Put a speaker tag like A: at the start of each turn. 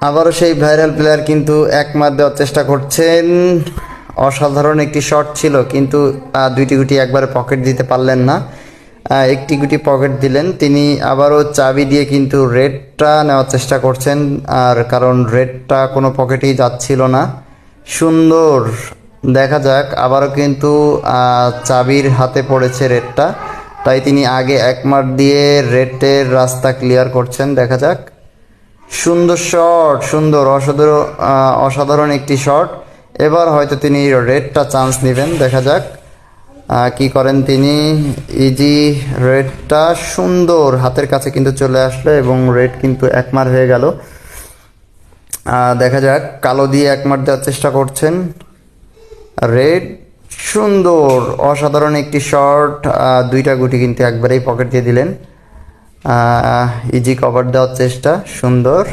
A: আবারও সেই viral player কিন্তু এক মার দেওয়ার চেষ্টা করছেন। অসাধারণ একটি শট ছিল, কিন্তু দুইটি গুটি একবারে পকেট দিতে পারলেন না। একটি গুটি পকেট দিলেন তিনি। আবারও চাবি দিয়ে কিন্তু রেডটা নেওয়ার চেষ্টা করছেন, আর কারণ রেডটা কোনো পকেটেই যাচ্ছিল না। সুন্দর, দেখা যাক। আবারও কিন্তু চাবির হাতে পড়েছে রেডটা, তাই তিনি আগে এক মার দিয়ে রেডের রাস্তা ক্লিয়ার করছেন। দেখা যাক। সুন্দর শট, সুন্দর, অসাধারণ একটি শট। এবার হয়তো তিনি রেডটা চান্স নেবেন, দেখা যাক কি করেন তিনি। ইজি রেডটা সুন্দর হাতের কাছে কিন্তু চলে আসলো এবং রেড কিন্তু একমার হয়ে গেল। দেখা যাক, কালো দিয়ে একমার দেওয়ার চেষ্টা করছেন রেড। সুন্দর, অসাধারণ একটি শট। দুইটা গুটি কিন্তু একবারেই পকেট দিয়ে দিলেন। ইজি কভার দেওয়ার চেষ্টা, সুন্দর।